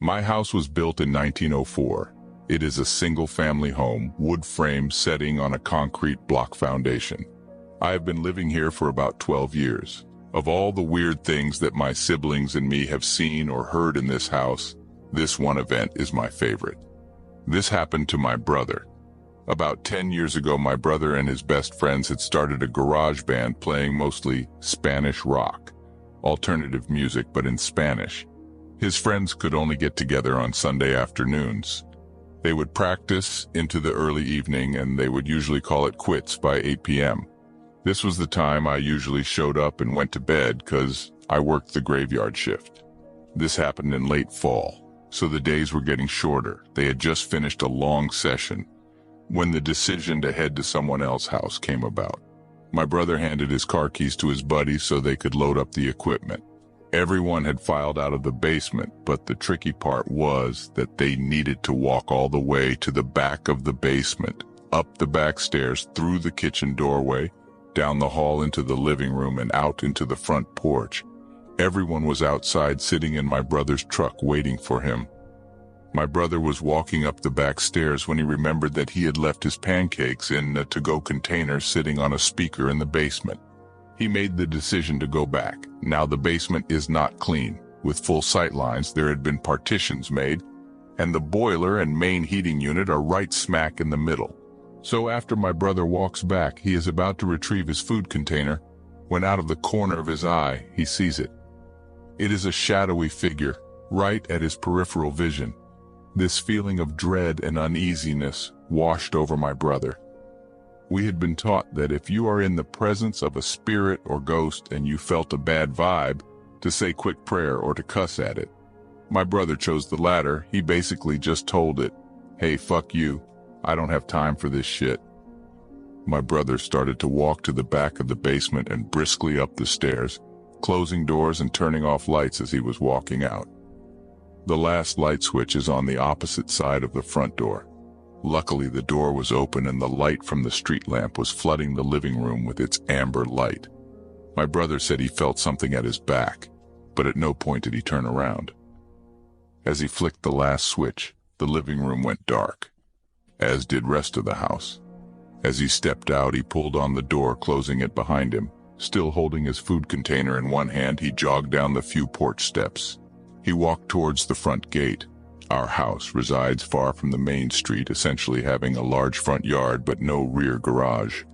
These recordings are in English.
My house was built in 1904. It is a single-family home, wood frame setting on a concrete block foundation. I have been living here for about 12 years. Of all the weird things that my siblings and me have seen or heard in this house, this one event is my favorite. This happened to my brother. About 10 years ago, my brother and his best friends had started a garage band playing mostly Spanish rock, alternative music but in Spanish. His friends could only get together on Sunday afternoons. They would practice into the early evening and they would usually call it quits by 8 p.m. This was the time I usually showed up and went to bed because I worked the graveyard shift. This happened in late fall, so the days were getting shorter. They had just finished a long session when the decision to head to someone else's house came about. My brother handed his car keys to his buddies so they could load up the equipment. Everyone had filed out of the basement, but the tricky part was that they needed to walk all the way to the back of the basement, up the back stairs, through the kitchen doorway, down the hall into the living room and out into the front porch. Everyone was outside sitting in my brother's truck waiting for him. My brother was walking up the back stairs when he remembered that he had left his pancakes in a to-go container sitting on a speaker in the basement. He made the decision to go back. Now the basement is not clean. With full sight lines, there had been partitions made, and the boiler and main heating unit are right smack in the middle. So after my brother walks back, he is about to retrieve his food container, when out of the corner of his eye, he sees it. It is a shadowy figure, right at his peripheral vision. This feeling of dread and uneasiness washed over my brother. We had been taught that if you are in the presence of a spirit or ghost and you felt a bad vibe, to say quick prayer or to cuss at it. My brother chose the latter. He basically just told it, "Hey, fuck you. I don't have time for this shit." My brother started to walk to the back of the basement and briskly up the stairs, closing doors and turning off lights as he was walking out. The last light switch is on the opposite side of the front door. Luckily, the door was open and the light from the street lamp was flooding the living room with its amber light. My brother said he felt something at his back, but at no point did he turn around. As he flicked the last switch, the living room went dark, as did rest of the house. As he stepped out, he pulled on the door, closing it behind him. Still holding his food container in one hand, he jogged down the few porch steps. He walked towards the front gate. Our house resides far from the main street, essentially having a large front yard but no rear garage.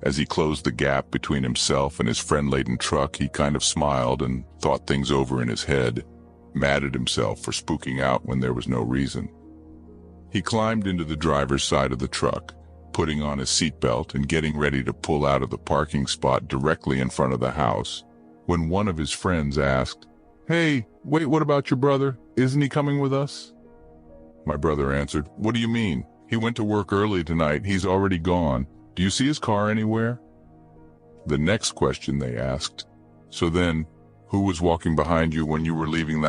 As he closed the gap between himself and his friend-laden truck, he kind of smiled and thought things over in his head, mad at himself for spooking out when there was no reason. He climbed into the driver's side of the truck, putting on his seatbelt and getting ready to pull out of the parking spot directly in front of the house, when one of his friends asked, "Hey, wait, what about your brother? Isn't he coming with us?" My brother answered, "What do you mean? He went to work early tonight. He's already gone. Do you see his car anywhere?" The next question they asked, "So then, who was walking behind you when you were leaving the house?"